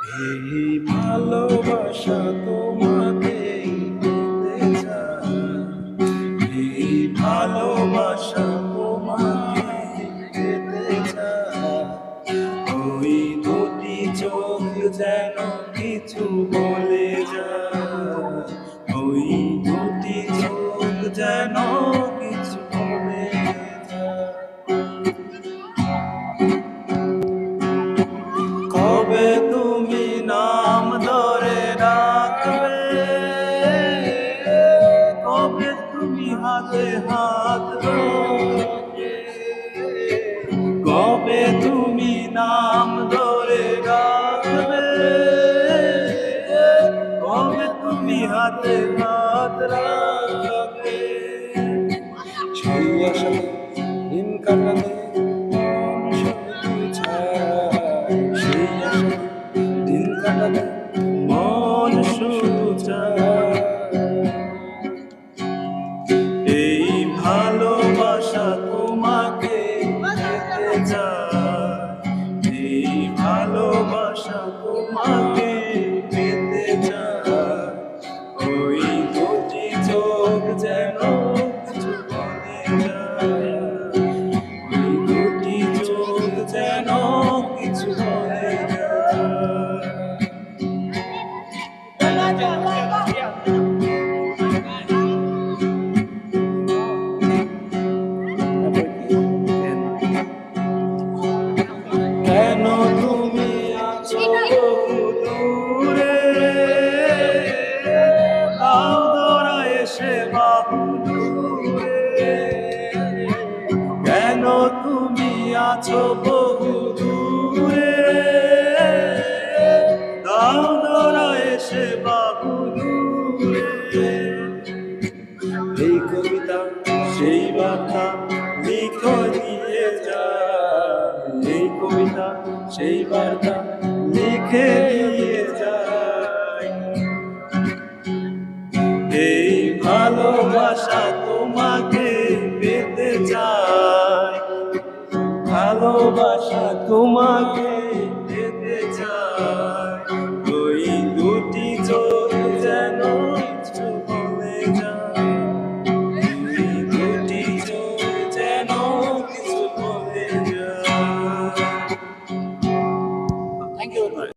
এই ভালোবাসা তোমাকেই পেতে চায়, এই ভালোবাসা তোমাকেই পেতে চায়। ওই দুটি চোখ যেন কিছু বলে যায়, ওই দুটি চোখ যেন কিছু বলে যায়। কবে তুমি নাম ধরে ডাকবে, কবে তুমি হাতে হাত ধরবে, কবে তুমি নাম ধরে ডাকবে, কবে তুমি হাতে হাত রাখবে। সেই আশাতে দিন কাটাতে মন শুধু চায়, সেই আশাতে দিন কাটাতে মন শুধু চায়। এই ভালোবাসা তোমাকে পেতে চায়, এই ভালোবাসা তোমাকে পেতে চায়। ওই দুটি চোখ যেন কিছু বলে যায়, ওই দুটি চোখ যেন কিছু বলে যায়। কেন তুমি আছো বহু দূরে, দাও ধরা এসে বাহু দূরে। কেন তুমি আছো বহু দূরে, দাও ধরা এসে বাহু দূরে। এই কবিতা সেই বার্তা লিখো দিয়ে যায়, এই কবিতা সেই বার্তা লিখে